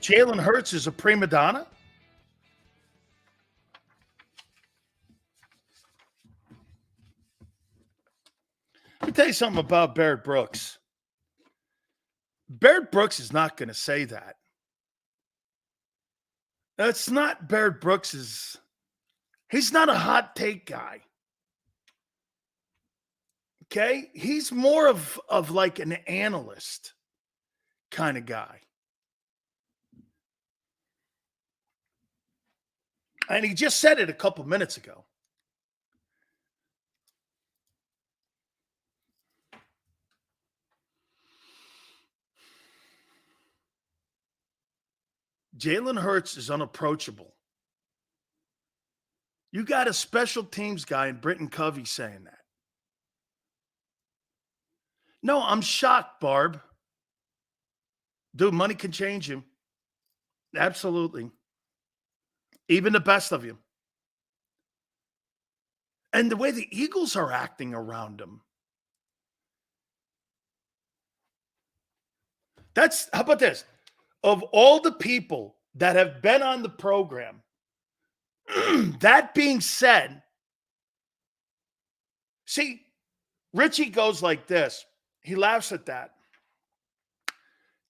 Jalen Hurts is a prima donna? Let me tell you something about Barrett Brooks. Barrett Brooks is not going to say that. That's not Barrett Brooks's. He's not a hot take guy. Okay? He's more of like an analyst kind of guy. And he just said it a couple minutes ago. Jalen Hurts is unapproachable. You got a special teams guy in Britton Covey saying that. No, I'm shocked, Barb. Dude, money can change him. Absolutely. Even the best of you. And the way the Eagles are acting around him. How about this? Of all the people that have been on the program, that being said, see, Richie goes like this. He laughs at that.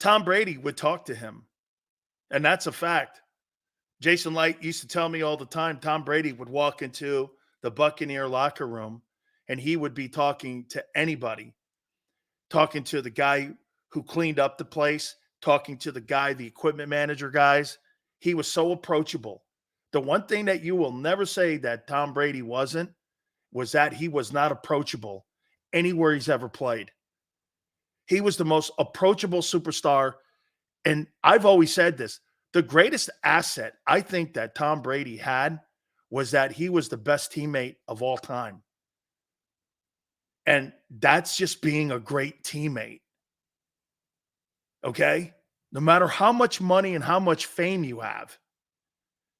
Tom Brady would talk to him, and that's a fact. Jason Light used to tell me all the time, Tom Brady would walk into the Buccaneer locker room, and he would be talking to anybody, talking to the guy who cleaned up the place, talking to the guy, the equipment manager guys. He was so approachable. The one thing that you will never say that Tom Brady wasn't was that he was not approachable anywhere he's ever played. He was the most approachable superstar. And I've always said this, the greatest asset I think that Tom Brady had was that he was the best teammate of all time. And that's just being a great teammate. Okay? No matter how much money and how much fame you have,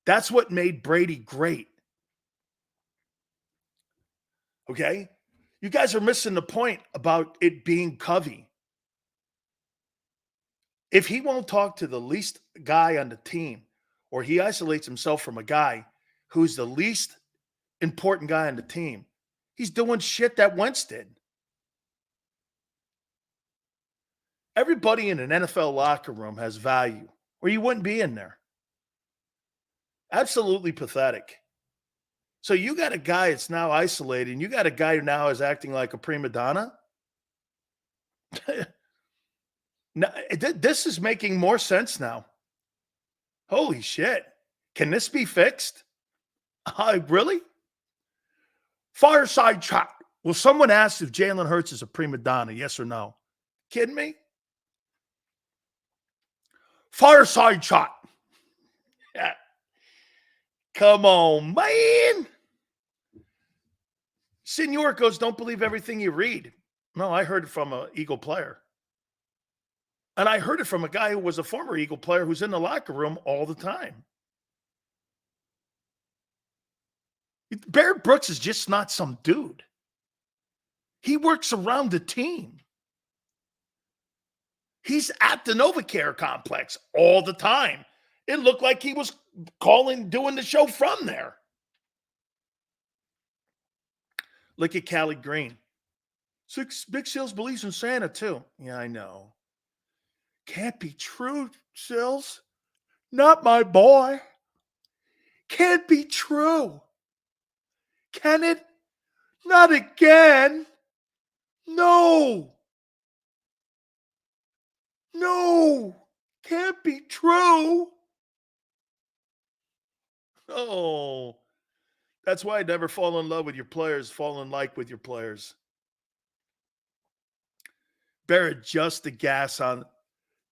that's what made Brady great. Okay? You guys are missing the point about it being Covey. If he won't talk to the least guy on the team, or he isolates himself from a guy who's the least important guy on the team, he's doing shit that Wentz did. Everybody in an NFL locker room has value, or you wouldn't be in there. Absolutely pathetic. So you got a guy that's now isolated, and you got a guy who now is acting like a prima donna? Now, this is making more sense now. Holy shit. Can this be fixed? Really? Fireside chat. Will someone ask if Jalen Hurts is a prima donna? Yes or no? Kidding me? Fireside chat. Yeah. Come on, man. Senor goes, don't believe everything you read. No, I heard it from an Eagle player. And I heard it from a guy who was a former Eagle player who's in the locker room all the time. Barrett Brooks is just not some dude. He works around the team. He's at the NovaCare complex all the time. It looked like he was doing the show from there. Look at Callie Green. Big Sills believes in Santa too. Yeah, I know. Can't be true, Sills. Not my boy. Can't be true. Can it? Not again. No. No. Can't be true. Oh. That's why I never fall in love with your players, fall in like with your players. Barrett, just the gas on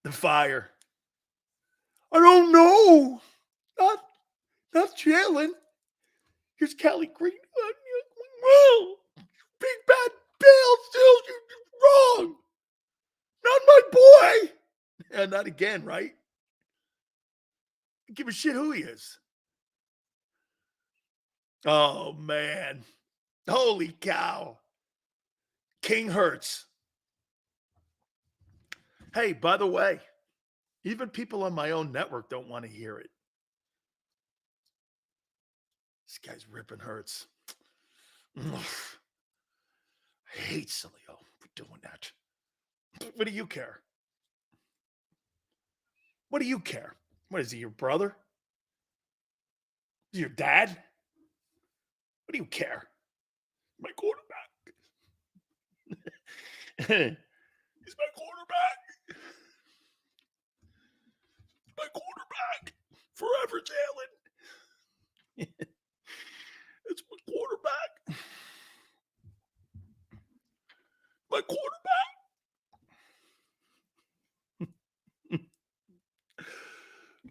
the fire. I don't know. Not Jalen. Here's Callie Green. Whoa. Big bad Bill. Still, you're wrong. Not my boy. Yeah, not again, right? Give a shit who he is. Oh, man. Holy cow. King Hurts. Hey, by the way, Even people on my own network don't want to hear it. This guy's ripping Hurts. I hate Sileo for doing that. What do you care? What do you care? What is he, your brother? Is he your dad? What do you care? My quarterback. He's my quarterback. My quarterback. Forever, Jalen. It's my quarterback. My quarterback.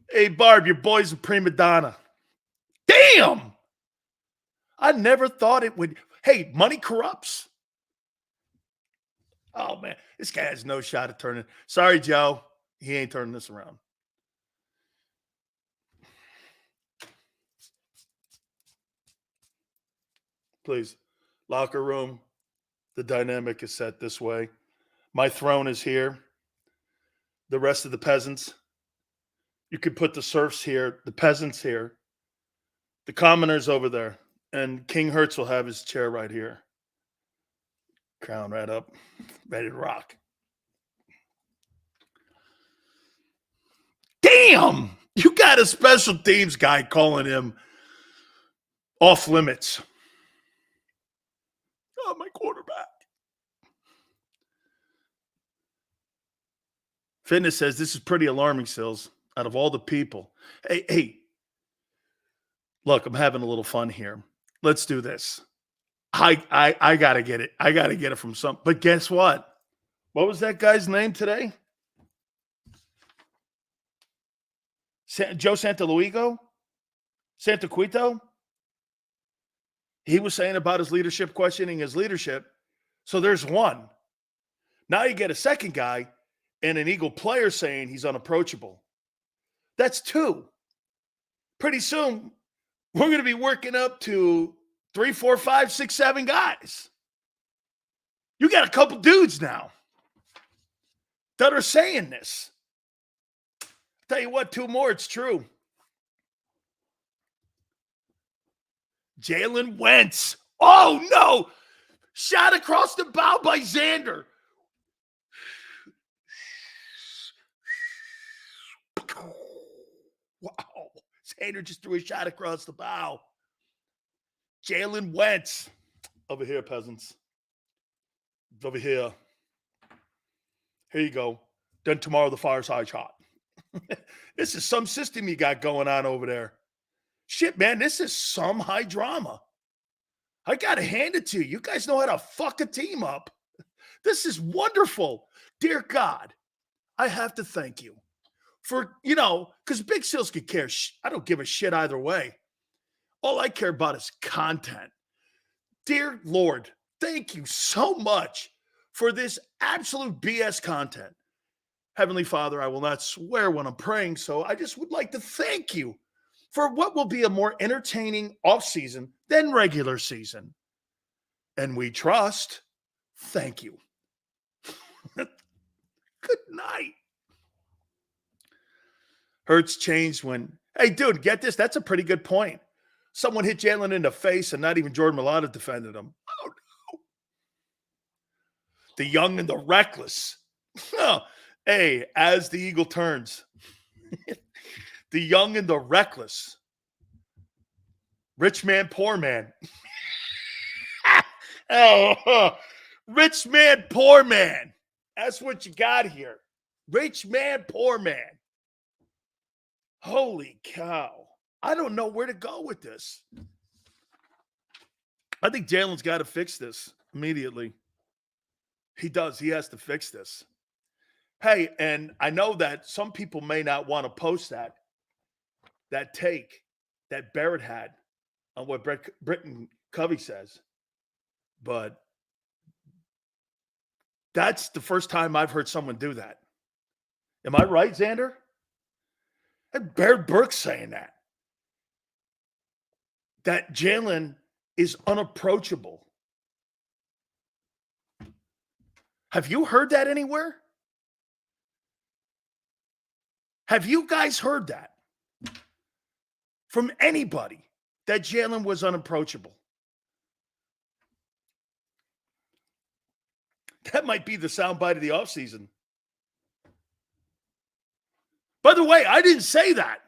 Hey, Barb, your boy's a prima donna. Damn! I never thought it would. Hey, money corrupts. Oh, man. This guy has no shot at turning. Sorry, Joe. He ain't turning this around. Please. Locker room. The dynamic is set this way. My throne is here. The rest of the peasants. You could put the serfs here, the peasants here, the commoners over there, and King Hurts will have his chair right here. Crown right up, ready to rock. Damn! You got a special teams guy calling him off limits. Oh, my quarterback. Fitness says this is pretty alarming, Sills. Out of all the people. Hey, look, I'm having a little fun here. Let's do this. I gotta get it. I gotta get it from some. But guess what? What was that guy's name today? Joe Santaluigo? Santaquito? He was saying about his leadership, questioning his leadership. So there's one. Now you get a second guy and an Eagle player saying he's unapproachable. That's two. Pretty soon, we're going to be working up to 3, 4, 5, 6, 7 guys. You got a couple dudes now that are saying this. Tell you what, 2 more, it's true. Jalen Wentz. Oh, no. Shot across the bow by Xander. Wow. Xander just threw a shot across the bow. Jalen Wentz. Over here, peasants. Over here. Here you go. Then tomorrow, the fireside shot. This is some system you got going on over there. Shit, man, this is some high drama. I got to hand it to you. You guys know how to fuck a team up. This is wonderful. Dear God, I have to thank you for, because Big Sills could care. I don't give a shit either way. All I care about is content. Dear Lord, thank you so much for this absolute BS content. Heavenly Father, I will not swear when I'm praying, so I just would like to thank you for what will be a more entertaining offseason than regular season. And we trust. Thank you. Good night. Hurts changed when, hey, dude, get this. That's a pretty good point. Someone hit Jalen in the face and not even Jordan Mailata defended him. Oh, no. The young and the reckless. Oh, hey, as the eagle turns. The young and the reckless. Rich man, poor man. Rich man, poor man. That's what you got here. Rich man, poor man. Holy cow. I don't know where to go with this. I think Jalen's got to fix this immediately. He does. He has to fix this. Hey, and I know that some people may not want to post that take that Barrett had on what Britton Covey says. But that's the first time I've heard someone do that. Am I right, Xander? And Barrett Burke's saying that Jalen is unapproachable. Have you heard that anywhere? Have you guys heard that from anybody, that Jalen was unapproachable? That might be the soundbite of the offseason. By the way, I didn't say that.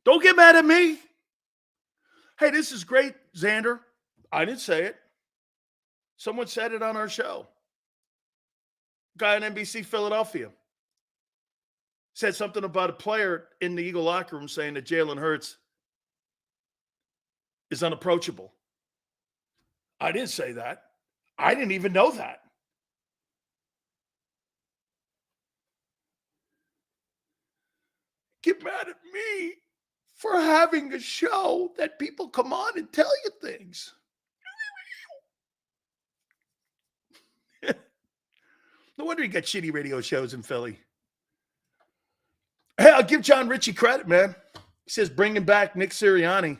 Don't get mad at me. Hey, this is great, Xander. I didn't say it. Someone said it on our show. Guy on NBC Philadelphia said something about a player in the Eagle locker room saying that Jalen Hurts is unapproachable. I didn't say that. I didn't even know that. Get mad at me for having a show that people come on and tell you things. No wonder you got shitty radio shows in Philly. Hey, I'll give John Ritchie credit, man. He says bringing back Nick Sirianni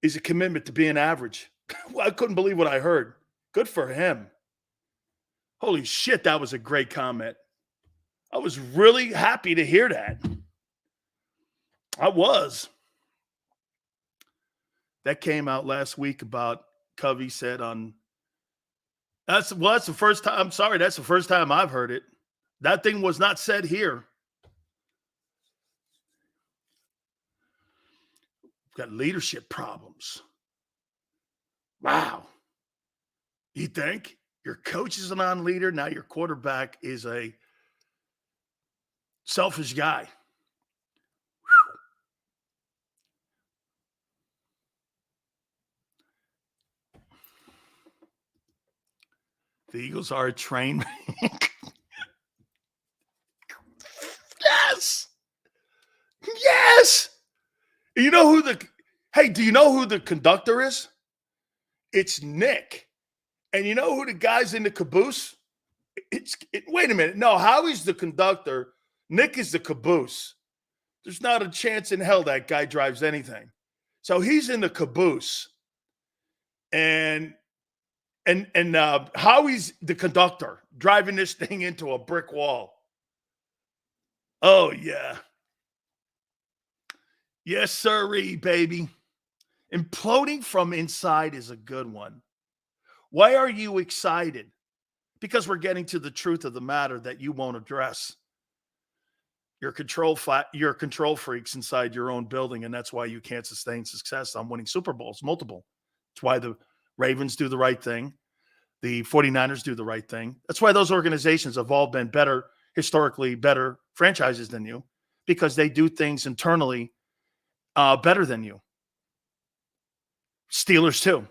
is a commitment to being average. Well, I couldn't believe what I heard. Good for him. Holy shit, that was a great comment. I was really happy to hear that. I was. That came out last week about Covey said on. That's the first time. I'm sorry, that's the first time I've heard it. That thing was not said here. We've got leadership problems. Wow. You think your coach is a non-leader? Now your quarterback is a selfish guy. The Eagles are a train. Yes. Yes. You know who do you know who the conductor is? It's Nick. And you know who the guy's in the caboose? Wait a minute. No, Howie's the conductor. Nick is the caboose. There's not a chance in hell that guy drives anything. So he's in the caboose. And Howie's the conductor driving this thing into a brick wall. Oh, yeah. Yes, sirree, baby. Imploding from inside is a good one. Why are you excited? Because we're getting to the truth of the matter that you won't address. You're control freaks inside your own building, and that's why you can't sustain success on winning Super Bowls, multiple. That's why the Ravens do the right thing. The 49ers do the right thing. That's why those organizations have all been better, historically better franchises than you, because they do things internally better than you. Steelers too.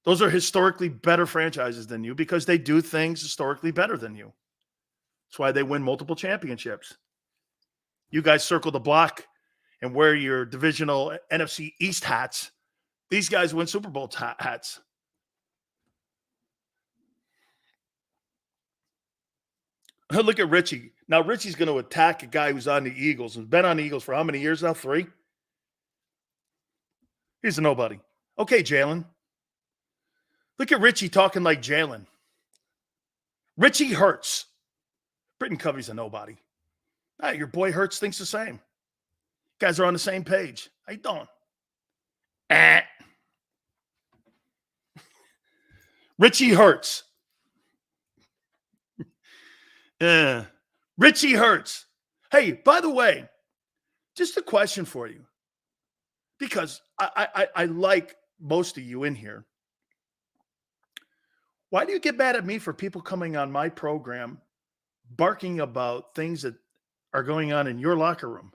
Those are historically better franchises than you because they do things historically better than you. That's why they win multiple championships. You guys circle the block and wear your divisional NFC East hats. These guys win Super Bowl hats. Look at Richie. Now, Richie's going to attack a guy who's on the Eagles and been on the Eagles for how many years now? 3? He's a nobody. Okay, Jalen. Look at Richie talking like Jalen. Richie Hurts. Britton Covey's a nobody. Your boy Hurts thinks the same. Guys are on the same page. How you doing? Richie Hurts. Richie Hurts. Hey, by the way, just a question for you. Because I like most of you in here. Why do you get mad at me for people coming on my program barking about things that are going on in your locker room?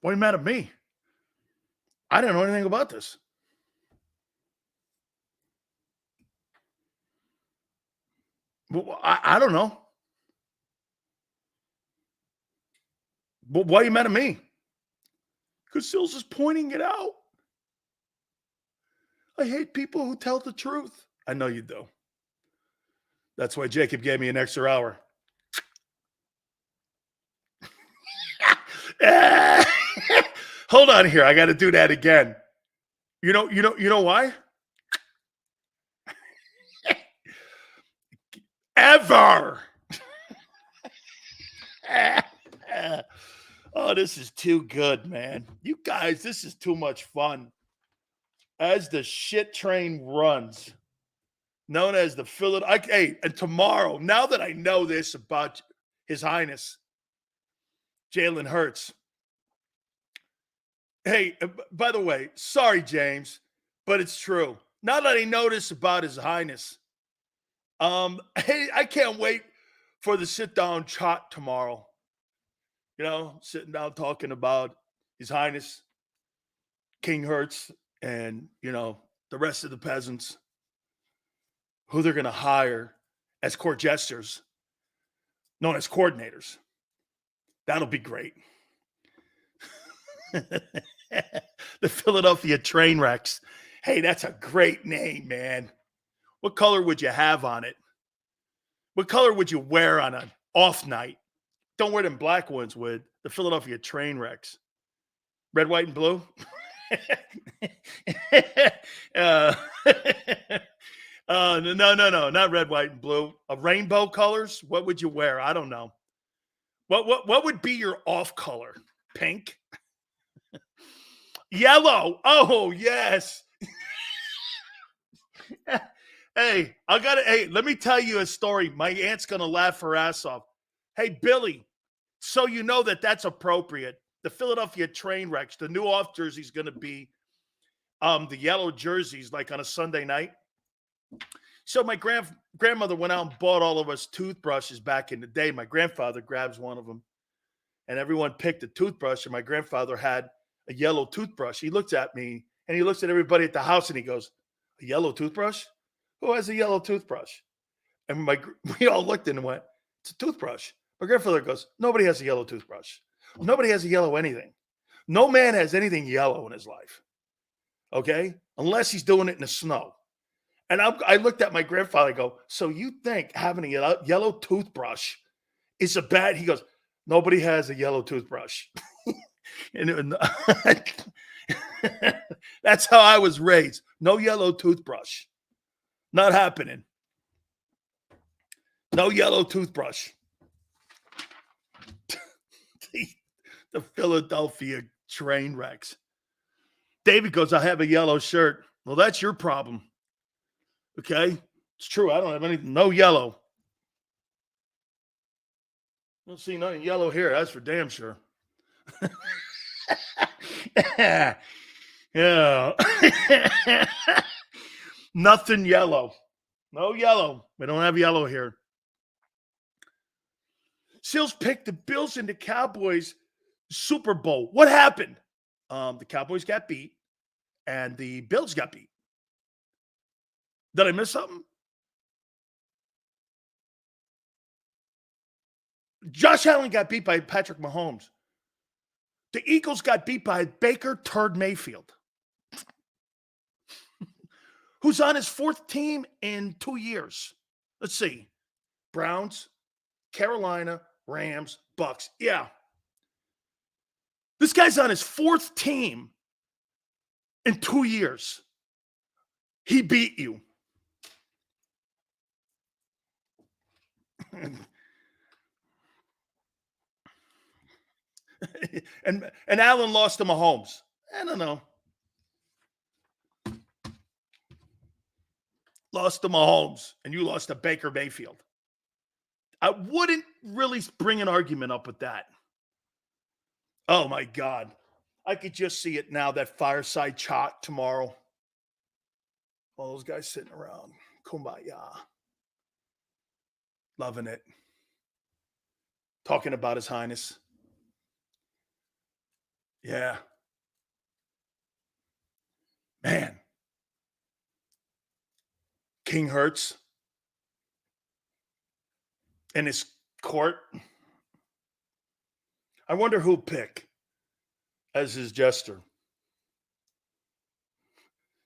Why are you mad at me? I didn't know anything about this. Well, I don't know. But why are you mad at me? Because Sills is pointing it out. I hate people who tell the truth. I know you do. That's why Jacob gave me an extra hour. Hold on here. I got to do that again. You know why? ever. Oh, this is too good, man. You guys, this is too much fun. As the shit train runs, known as the Philadelphia. Hey, and tomorrow, now that I know this about His Highness Jalen Hurts. Hey, by the way, sorry, James, but it's true. Now that I know this about His Highness, hey, I can't wait for the sit-down chat tomorrow. You know, sitting down talking about His Highness King Hurts and, you know, the rest of the peasants, who they're going to hire as court jesters, known as coordinators. That'll be great. The Philadelphia Train Wrecks. Hey, that's a great name, man. What color would you have on it? What color would you wear on an off night? Don't wear them black ones with the Philadelphia Train Wrecks. Red, white, and blue? No, not red, white, and blue. Rainbow colors? What would you wear? I don't know. What would be your off color? Pink? Yellow. Oh, yes. Hey, let me tell you a story. My aunt's going to laugh her ass off. Hey, Billy, so you know that's appropriate. The Philadelphia Train Wrecks, the new off jersey is going to be the yellow jerseys, like on a Sunday night. So my grandmother went out and bought all of us toothbrushes back in the day. My grandfather grabs one of them, and everyone picked a toothbrush, and my grandfather had a yellow toothbrush. He looks at me, and he looks at everybody at the house, and he goes, "A yellow toothbrush? Who has a yellow toothbrush?" And we all looked and went, "It's a toothbrush." My grandfather goes, "Nobody has a yellow toothbrush. Nobody has a yellow anything. No man has anything yellow in his life, okay? Unless he's doing it in the snow." And I looked at my grandfather and go, "So you think having a yellow toothbrush is a bad?" He goes, "Nobody has a yellow toothbrush." And that's how I was raised. No yellow toothbrush. Not happening. No yellow toothbrush. The Philadelphia Train Wrecks. David goes, "I have a yellow shirt." Well, that's your problem. Okay? It's true. I don't have anything. No yellow. Don't see nothing yellow here. That's for damn sure. Yeah. Nothing yellow. No yellow. We don't have yellow here. Seals picked the Bills and the Cowboys Super Bowl. What happened? The Cowboys got beat and the Bills got beat. Did I miss something? Josh Allen got beat by Patrick Mahomes. The Eagles got beat by Baker Turd Mayfield, who's on his fourth team in 2 years. Let's see. Browns, Carolina, Rams, Bucks. Yeah. This guy's on his fourth team in 2 years. He beat you. and Allen lost to Mahomes. I don't know. Lost to Mahomes, and you lost to Baker Mayfield. I wouldn't really bring an argument up with that. Oh, my God. I could just see it now, that fireside chat tomorrow. All those guys sitting around. Kumbaya. Loving it. Talking about His Highness. Yeah. Man. King Hurts in his court. I wonder who'll pick as his jester.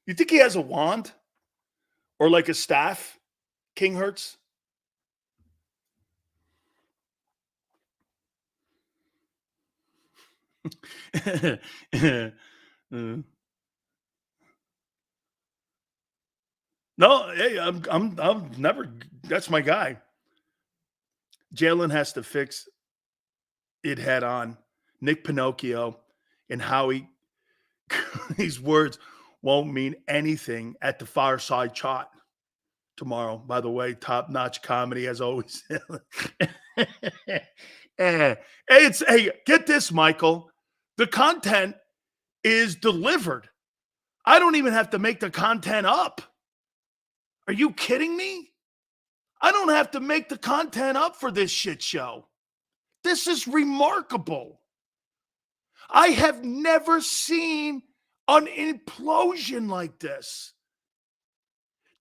You think he has a wand or like a staff, King Hurts? No, hey, I'm never. That's my guy. Jalen has to fix it head on. Nick Pinocchio and how these words won't mean anything at the fireside chat tomorrow. By the way, top-notch comedy as always. Hey, get this, Michael. The content is delivered. I don't even have to make the content up. Are you kidding me? I don't have to make the content up for this shit show. This is remarkable. I have never seen an implosion like this.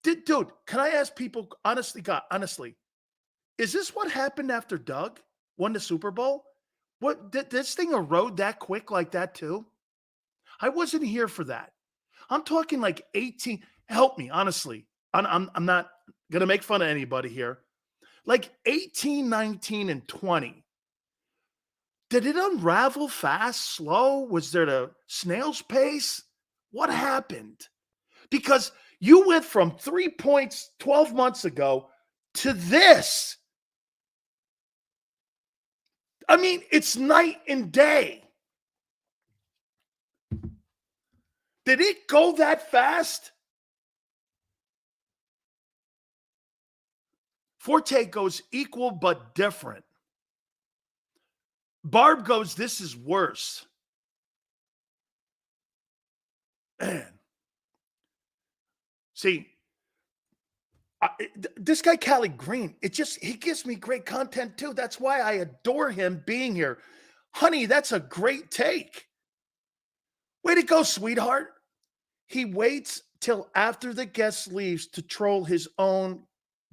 Dude, can I ask people, honestly, God, honestly, is this what happened after Doug won the Super Bowl? What, did this thing erode that quick like that too? I wasn't here for that. I'm talking like 18. Help me, honestly. I'm not going to make fun of anybody here. Like 18, 19, and 20. Did it unravel fast, slow? Was there a snail's pace? What happened? Because you went from 3 points 12 months ago to this. I mean, it's night and day. Did it go that fast? Forte goes equal but different. Barb goes, this is worse. Man. See, this guy, Callie Green, he gives me great content too. That's why I adore him being here. Honey, that's a great take. Way to go, sweetheart. He waits till after the guest leaves to troll his own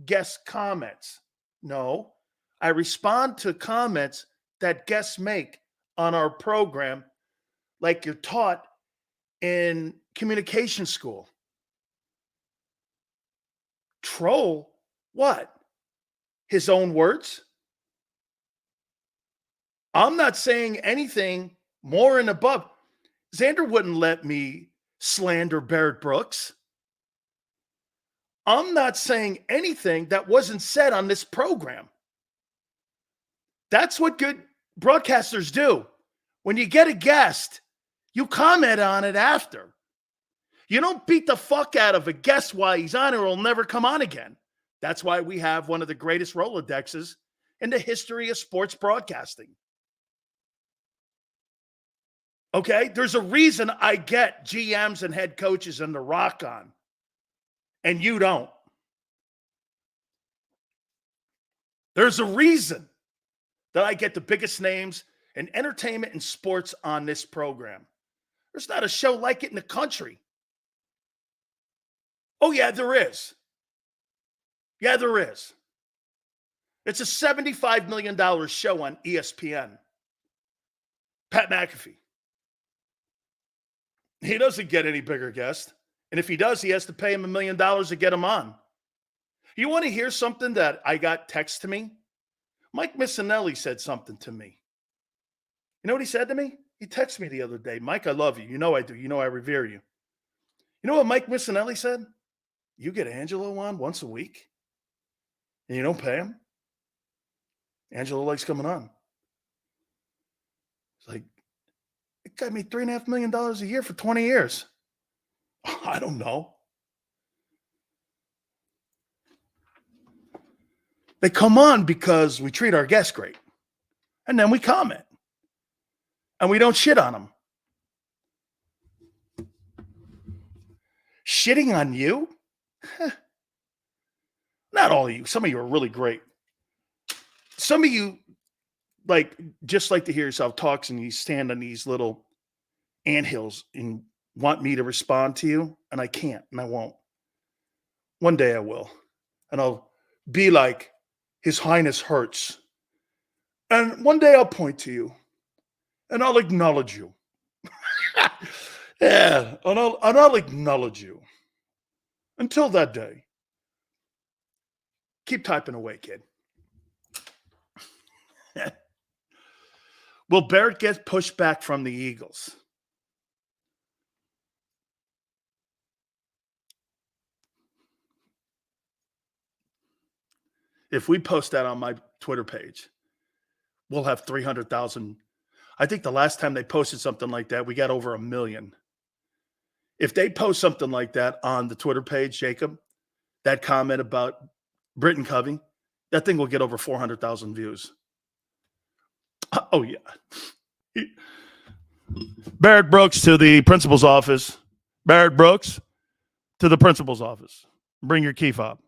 guest comments. No, I respond to comments that guests make on our program like you're taught in communication school. Troll what? His own words? I'm not saying anything more and above. Xander wouldn't let me slander Barrett Brooks. I'm not saying anything that wasn't said on this program. That's what good broadcasters do. When you get a guest, you comment on it after. You don't beat the fuck out of a guest while he's on or he'll never come on again. That's why we have one of the greatest Rolodexes in the history of sports broadcasting. Okay? There's a reason I get GMs and head coaches and the rock on, and you don't. There's a reason that I get the biggest names in entertainment and sports on this program. There's not a show like it in the country. Oh, yeah, there is. Yeah, there is. It's a $75 million show on ESPN. Pat McAfee. He doesn't get any bigger guest. And if he does, he has to pay him $1 million to get him on. You want to hear something that I got text to me? Mike Missinelli said something to me. You know what he said to me? He texted me the other day. Mike, I love you. You know I do. You know I revere you. You know what Mike Missinelli said? You get Angelo on once a week and you don't pay him? Angelo likes coming on. It's like, it got me $3.5 million a year for 20 years. I don't know. They come on because we treat our guests great. And then we comment. And we don't shit on them. Shitting on you? Not all of you. Some of you are really great. Some of you just like to hear yourself talk, and you stand on these little anthills and want me to respond to you, and I can't, and I won't. One day I will. And I'll be like, His Highness Hertz. And one day I'll point to you, and I'll acknowledge you. Yeah, and I'll acknowledge you. Until that day, keep typing away, kid. Will Barrett get pushed back from the Eagles? If we post that on my Twitter page, we'll have 300,000. I think the last time they posted something like that, we got over 1 million. If they post something like that on the Twitter page, Jacob, that comment about Britton Covey, that thing will get over 400,000 views. Oh, yeah. Barrett Brooks to the principal's office. Barrett Brooks to the principal's office. Bring your key fob.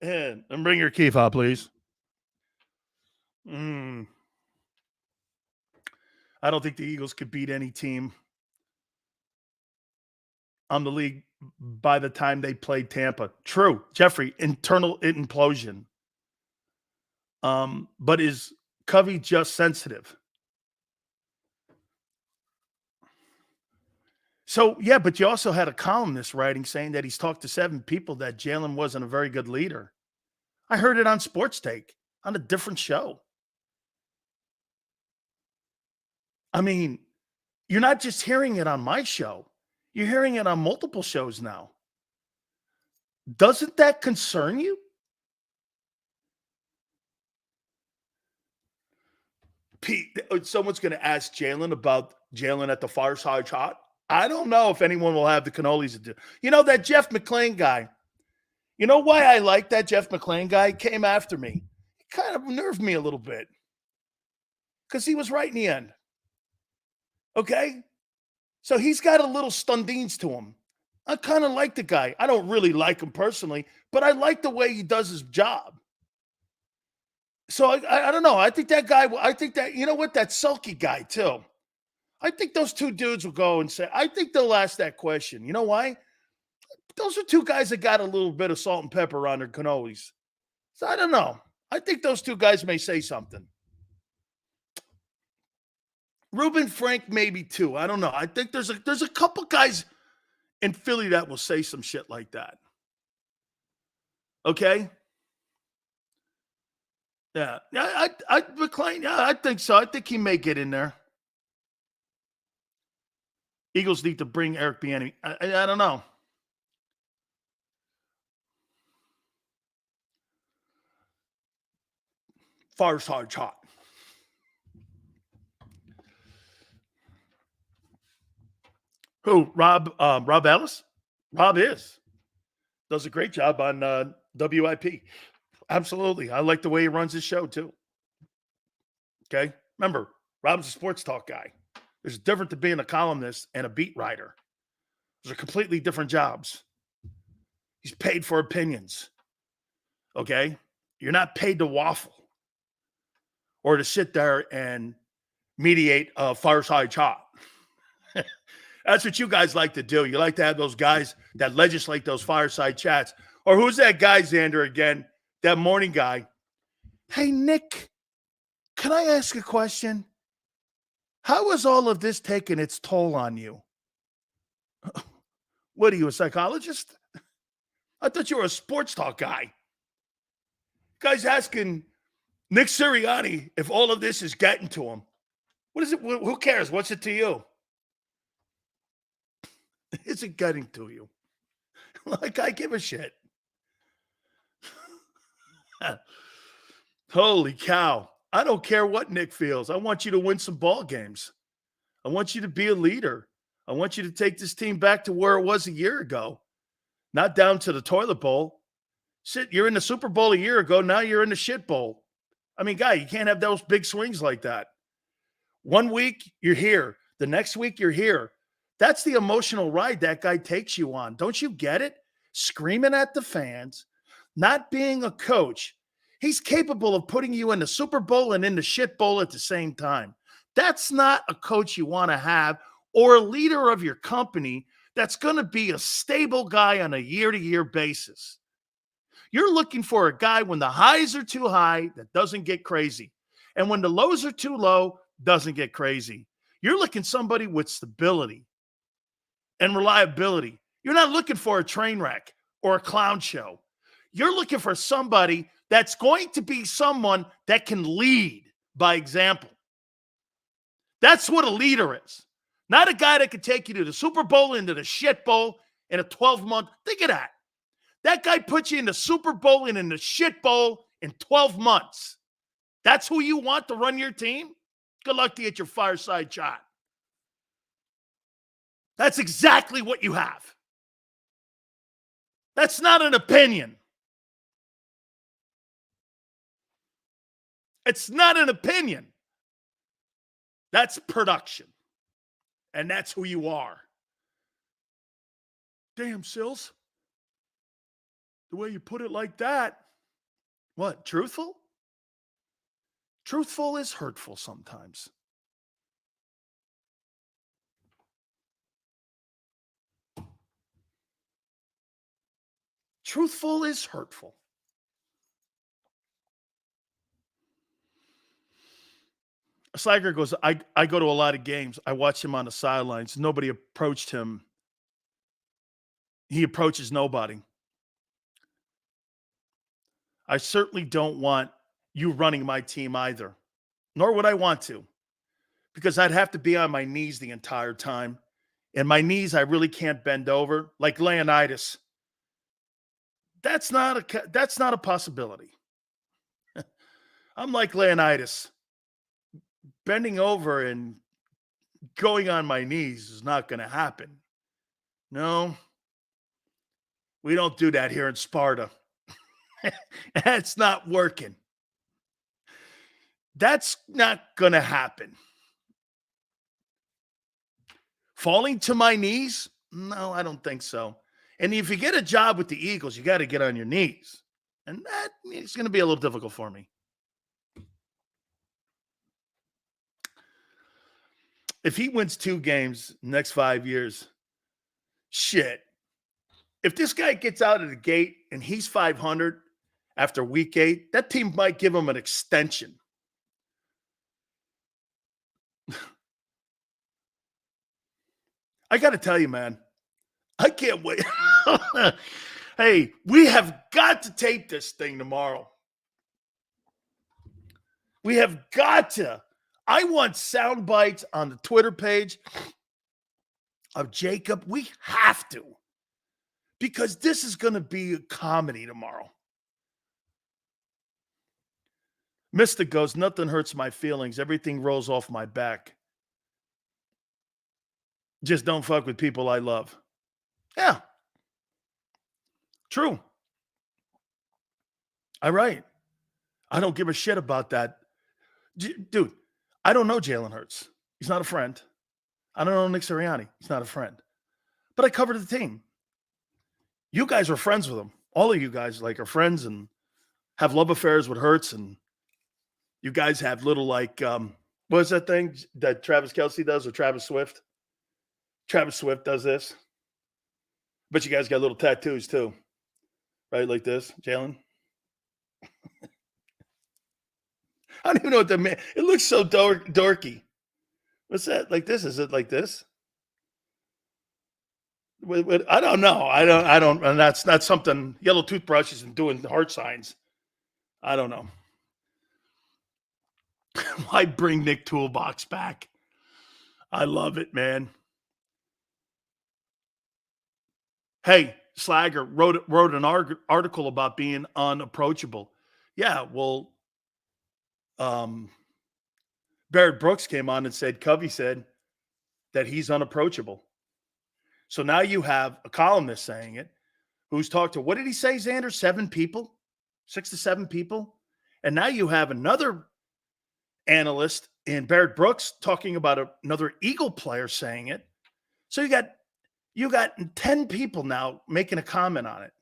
And bring your key fob, please. I don't think the Eagles could beat any team on the league by the time they played Tampa. True, Jeffrey, internal implosion. But is Covey just sensitive? So, yeah, but you also had a columnist writing saying that he's talked to 7 people that Jalen wasn't a very good leader. I heard it on Sports Take on a different show. I mean, you're not just hearing it on my show. You're hearing it on multiple shows now. Doesn't that concern you? Pete, someone's going to ask Jalen about Jalen at the Fireside Chat. I don't know if anyone will have the cannolis to do. You know, that Jeff McClain guy. You know why I like that Jeff McClain guy? He came after me. He kind of nerved me a little bit. Because he was right in the end. Okay? So he's got a little Stundines to him. I kind of like the guy. I don't really like him personally, but I like the way he does his job. So I don't know. I think that guy, you know what? That sulky guy too. I think those 2 dudes will go and say, I think they'll ask that question. You know why? Those are 2 guys that got a little bit of salt and pepper on their cannolis. So I don't know. I think those 2 guys may say something. Reuben Frank maybe too. I don't know. I think there's a couple guys in Philly that will say some shit like that. Okay? Yeah. McClain, yeah, I think so. I think he may get in there. Eagles need to bring Eric Bieniemy. I don't know. Fireside Chat. Who? Rob Ellis? Rob does a great job on WIP. Absolutely. I like the way he runs his show too. Okay. Remember, Rob's a sports talk guy. There's a difference to being a columnist and a beat writer. Those are completely different jobs. He's paid for opinions. Okay? You're not paid to waffle or to sit there and mediate a fireside chat. That's what you guys like to do. You like to have those guys that legislate those fireside chats. Or who's that guy, Xander, again? That morning guy. Hey, Nick, can I ask a question? How is all of this taking its toll on you? What are you, a psychologist? I thought you were a sports talk guy. Guy's asking Nick Sirianni if all of this is getting to him. What is it? Who cares? What's it to you? Is it getting to you? Like, I give a shit. Holy cow. I don't care what Nick feels. I want you to win some ball games. I want you to be a leader. I want you to take this team back to where it was a year ago, not down to the toilet bowl. You're in the Super Bowl a year ago. Now you're in the shit bowl. I mean, guy, you can't have those big swings like that. 1 week, you're here. The next week, you're here. That's the emotional ride that guy takes you on. Don't you get it? Screaming at the fans, not being a coach. He's capable of putting you in the Super Bowl and in the shit bowl at the same time. That's not a coach you want to have, or a leader of your company that's going to be a stable guy on a year-to-year basis. You're looking for a guy when the highs are too high that doesn't get crazy. And when the lows are too low, doesn't get crazy. You're looking somebody with stability and reliability. You're not looking for a train wreck or a clown show. You're looking for somebody that's going to be someone that can lead by example. That's what a leader is. Not a guy that could take you to the Super Bowl, into the shit bowl in a 12-month. Think of that. That guy put you in the Super Bowl and in the shit bowl in 12 months. That's who you want to run your team? Good luck to get your fireside chat. That's exactly what you have. That's not an opinion. It's not an opinion. That's production. And that's who you are. Damn, Sills. The way you put it like that. What, truthful? Truthful is hurtful sometimes. Truthful is hurtful. Slager goes, I go to a lot of games. I watch him on the sidelines. Nobody approached him. He approaches nobody. I certainly don't want you running my team either, nor would I want to, because I'd have to be on my knees the entire time. And my knees, I really can't bend over, like Leonidas. That's not a possibility. I'm like Leonidas. Bending over and going on my knees is not going to happen. No, we don't do that here in Sparta. That's not working. That's not going to happen. Falling to my knees? No, I don't think so. And if you get a job with the Eagles, you got to get on your knees. And that is going to be a little difficult for me. If he wins 2 games next 5 years, shit. If this guy gets out of the gate and he's 500 after week 8, that team might give him an extension. I got to tell you, man, I can't wait. Hey, we have got to tape this thing tomorrow. We have got to. I want sound bites on the Twitter page of JAKIB. We have to. Because this is going to be a comedy tomorrow. Mystic goes, nothing hurts my feelings. Everything rolls off my back. Just don't fuck with people I love. Yeah. True. All right. I don't give a shit about that. Dude, I don't know Jalen Hurts. He's not a friend. I don't know Nick Sirianni. He's not a friend. But I covered the team. You guys are friends with him. All of you guys are friends and have love affairs with Hurts, and you guys have little what is that thing that Travis Kelce does, or Travis Swift? Travis Swift does this. But you guys got little tattoos too, right? Like this, Jalen. I don't even know what that means. It looks so dorky. What's that? Like this? Is it like this? I don't know. I don't. And that's not something. Yellow toothbrushes and doing heart signs. I don't know. Why bring Nick Toolbox back? I love it, man. Hey, Slager wrote an article about being unapproachable. Yeah, well, Barrett Brooks came on and said, Covey said that he's unapproachable. So now you have a columnist saying it, who's talked to, what did he say, Xander? 7 people? 6 to 7 people? And now you have another analyst in Barrett Brooks talking about another Eagle player saying it. So you got 10 people now making a comment on it.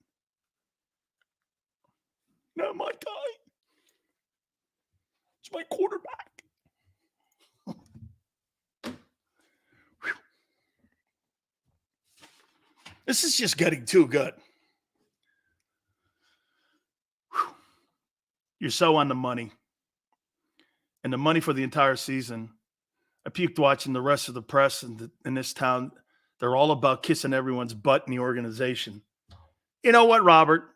Not my guy. It's my quarterback. This is just getting too good. You're so on the money. And the money for the entire season. I puked watching the rest of the press in this town. They're all about kissing everyone's butt in the organization. You know what, Robert?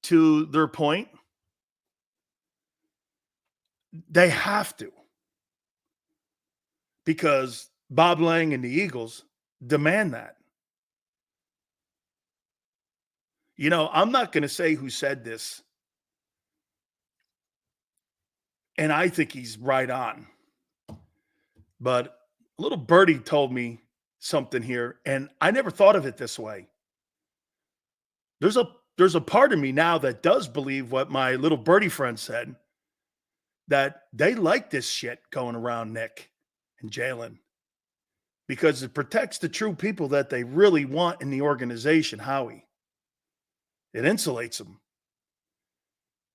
To their point, they have to. Because Bob Lang and the Eagles demand that. You know, I'm not going to say who said this, and I think he's right on. But a little birdie told me something here, and I never thought of it this way. There's a part of me now that does believe what my little birdie friend said, that they like this shit going around Nick and Jalen because it protects the true people that they really want in the organization, Howie. It insulates them.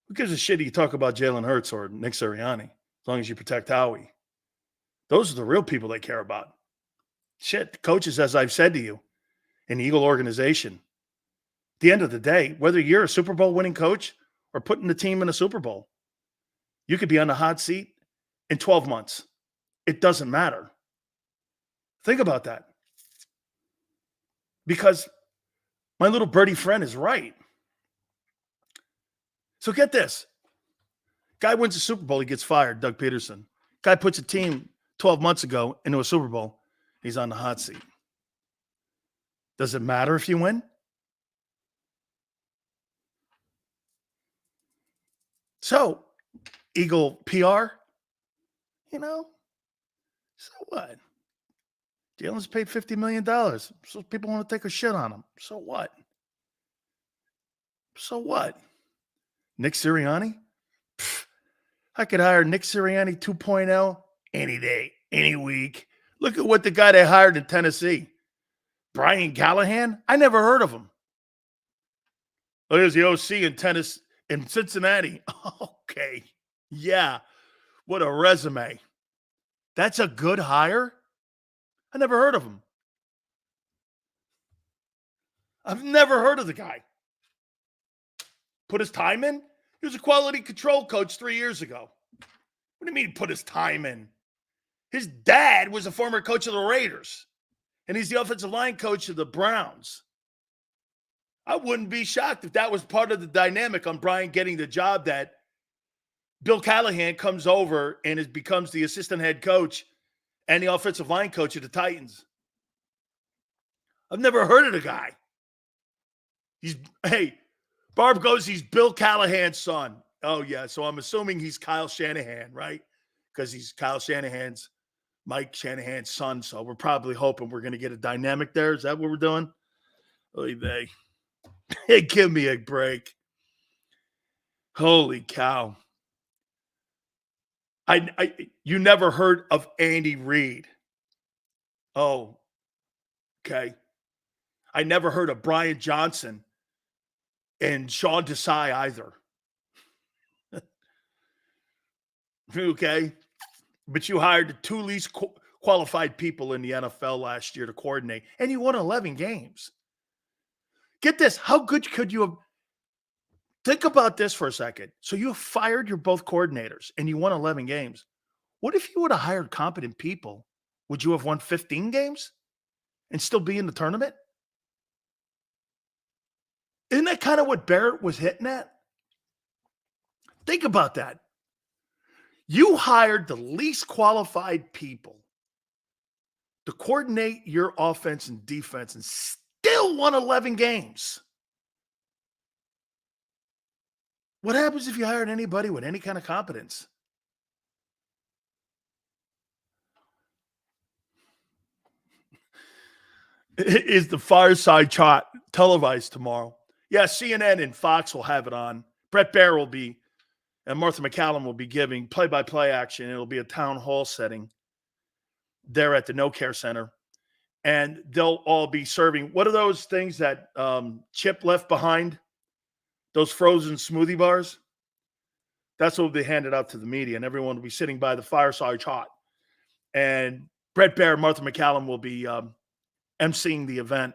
Who gives a shit you talk about Jalen Hurts or Nick Sirianni, as long as you protect Howie? Those are the real people they care about. Shit, coaches, as I've said to you, in the Eagle organization, at the end of the day, whether you're a Super Bowl winning coach or putting the team in a Super Bowl, you could be on the hot seat in 12 months. It doesn't matter. Think about that. Because my little birdie friend is right. So get this. Guy wins the Super Bowl, he gets fired, Doug Peterson. Guy puts a team 12 months ago into a Super Bowl, he's on the hot seat. Does it matter if you win? So, Eagle PR, you know, so what? Jalen's paid $50 million. So people want to take a shit on him. So what? So what? Nick Sirianni? Pfft, I could hire Nick Sirianni 2.0 any day, any week. Look at what the guy they hired in Tennessee. Brian Callahan? I never heard of him. Oh, there's the OC in Cincinnati. Okay. Yeah. What a resume. That's a good hire? I never heard of him. I've never heard of the guy. Put his time in? He was a quality control coach 3 years ago. What do you mean put his time in? His dad was a former coach of the Raiders, and he's the offensive line coach of the Browns. I wouldn't be shocked if that was part of the dynamic on Brian getting the job, that Bill Callahan comes over and becomes the assistant head coach and the offensive line coach of the Titans. I've never heard of the guy. Barb goes, he's Bill Callahan's son. Oh, yeah. So I'm assuming he's Kyle Shanahan, right? Because he's Kyle Shanahan's, Mike Shanahan's son. So we're probably hoping we're going to get a dynamic there. Is that what we're doing? Oy vey. Hey, give me a break. Holy cow. You never heard of Andy Reid. Oh, okay. I never heard of Brian Johnson and Sean Desai either. Okay. But you hired the two least qualified people in the NFL last year to coordinate, and you won 11 games. Get this. How good could you have? Think about this for a second. So you fired your both coordinators and you won 11 games. What if you would have hired competent people? Would you have won 15 games and still be in the tournament? Isn't that kind of what Barrett was hitting at? Think about that. You hired the least qualified people to coordinate your offense and defense and still won 11 games. What happens if you hired anybody with any kind of competence? Is the fireside chat televised tomorrow? Yeah, CNN and Fox will have it on. Brett Baer will be, and Martha McCallum will be giving play-by-play action. It'll be a town hall setting there at the No Care Center. And they'll all be serving, what are those things that Chip left behind? Those frozen smoothie bars? That's what will be handed out to the media, and everyone will be sitting by the fireside chat. And Brett Baer, Martha McCallum will be emceeing the event.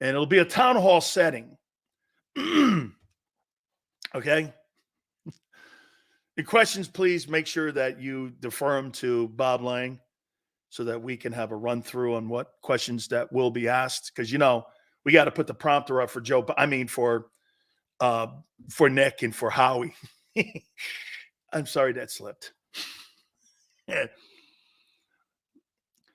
And it'll be a town hall setting. Okay? The questions, please make sure that you defer them to Bob Lang so that we can have a run through on what questions that will be asked. Because, you know, we got to put the prompter up for for Nick and for Howie. I'm sorry that slipped.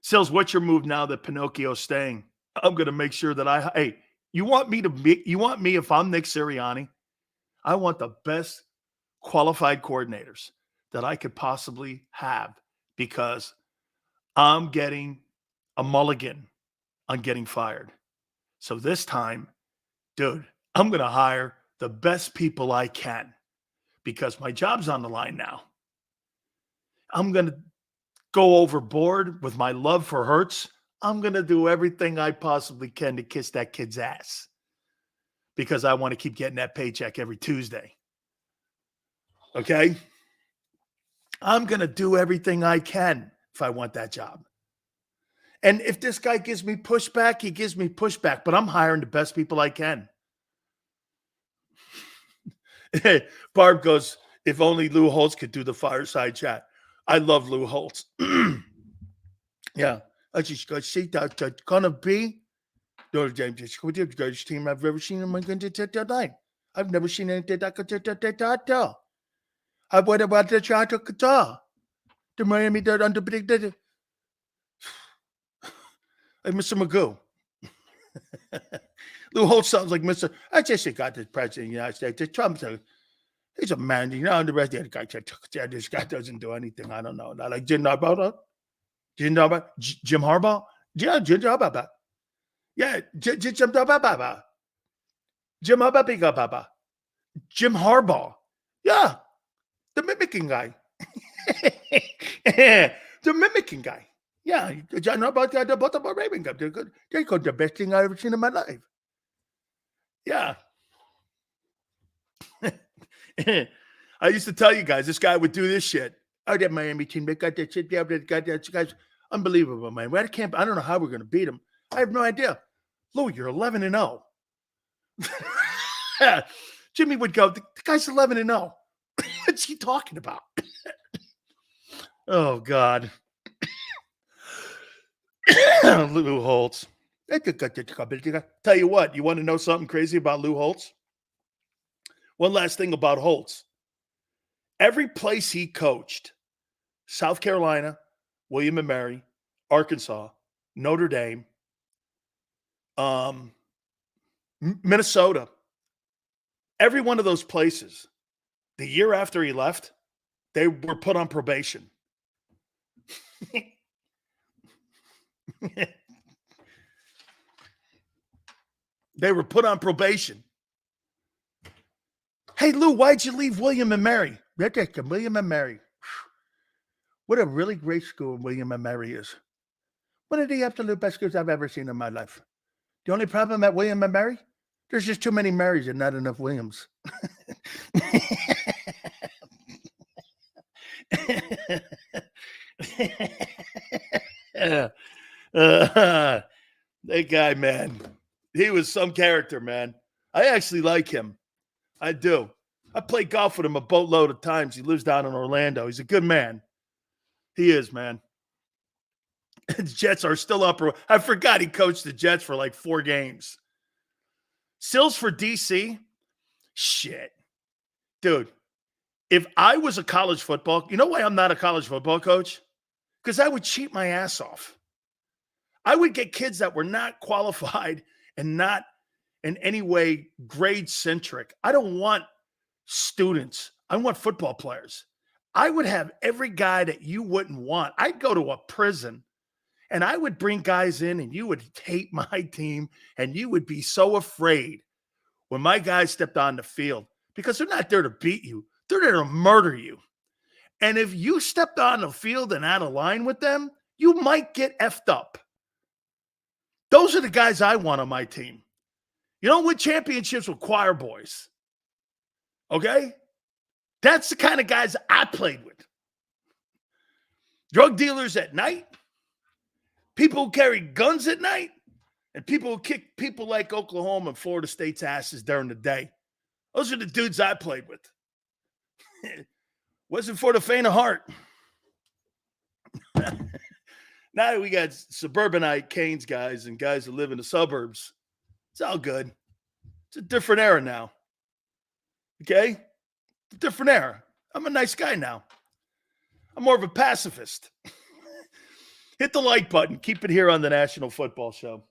Sills, what's your move now that Pinocchio's staying? I'm going to make sure that hey, you want me, if I'm Nick Sirianni, I want the best qualified coordinators that I could possibly have, because I'm getting a mulligan on getting fired. So this time, dude, I'm going to hire the best people I can, because my job's on the line now. I'm going to go overboard with my love for Hurts. I'm going to do everything I possibly can to kiss that kid's ass, because I want to keep getting that paycheck every Tuesday. Okay? I'm going to do everything I can if I want that job. And if this guy gives me pushback, he gives me pushback, but I'm hiring the best people I can. Barb goes, if only Lou Holtz could do the fireside chat. I love Lou Holtz. Yeah. I just got to see that's going to be the greatest team I've ever seen in my entire life. I've never seen anything that could do. I went about the shot of Qatar. The Miami that underpredicted. Like Mr. Magoo. Lou Holtz sounds like Mr. I just got the president of the United States. Trump's he's a man, and the rest of the guy said, this guy doesn't do anything. I don't know. Not like Jim Harbaugh. Jim Harbaugh? Yeah, Jim Harbaugh. Yeah, Jim Harbaugh. Jim Harbaugh. Jim Harbaugh. Yeah, the mimicking guy. The mimicking guy. Yeah, John Harbaugh got the Baltimore Ravens. They got the best thing I've ever seen in my life. Yeah. I used to tell you guys, this guy would do this shit. Oh, that Miami team, they got that shit. They got that. Guys, unbelievable, man. We're at camp. I don't know how we're going to beat them. I have no idea. Lou, you're 11-0. Jimmy would go, the guy's 11-0. What's he talking about? Oh, God. Lou Holtz. Tell you what, you want to know something crazy about Lou Holtz? One last thing about Holtz. Every place he coached, South Carolina, William and Mary, Arkansas, Notre Dame, Minnesota, every one of those places, the year after he left, they were put on probation. They were put on probation. Hey, Lou, why'd you leave William and Mary? William and Mary. What a really great school William and Mary is. One of the absolute best schools I've ever seen in my life. The only problem at William and Mary? There's just too many Marys and not enough Williams. That guy, man. He was some character, man. I actually like him. I do. I played golf with him a boatload of times. He lives down in Orlando. He's a good man. He is, man. The Jets are still up. I forgot he coached the Jets for like 4 games. Sills for DC? Shit. Dude, if I was a college football, you know why I'm not a college football coach? Because I would cheat my ass off. I would get kids that were not qualified and not in any way grade-centric. I don't want students. I want football players. I would have every guy that you wouldn't want. I'd go to a prison, and I would bring guys in, and you would hate my team, and you would be so afraid when my guys stepped on the field, because they're not there to beat you. They're there to murder you. And if you stepped on the field and out of line with them, you might get effed up. Those are the guys I want on my team. You don't win championships with choir boys. Okay? That's the kind of guys I played with. Drug dealers at night, people who carry guns at night, and people who kick people like Oklahoma and Florida State's asses during the day. Those are the dudes I played with. Wasn't for the faint of heart. Now we got suburbanite Canes guys and guys that live in the suburbs. It's all good. It's a different era now. Okay? A different era. I'm a nice guy now. I'm more of a pacifist. Hit the like button. Keep it here on the National Football Show.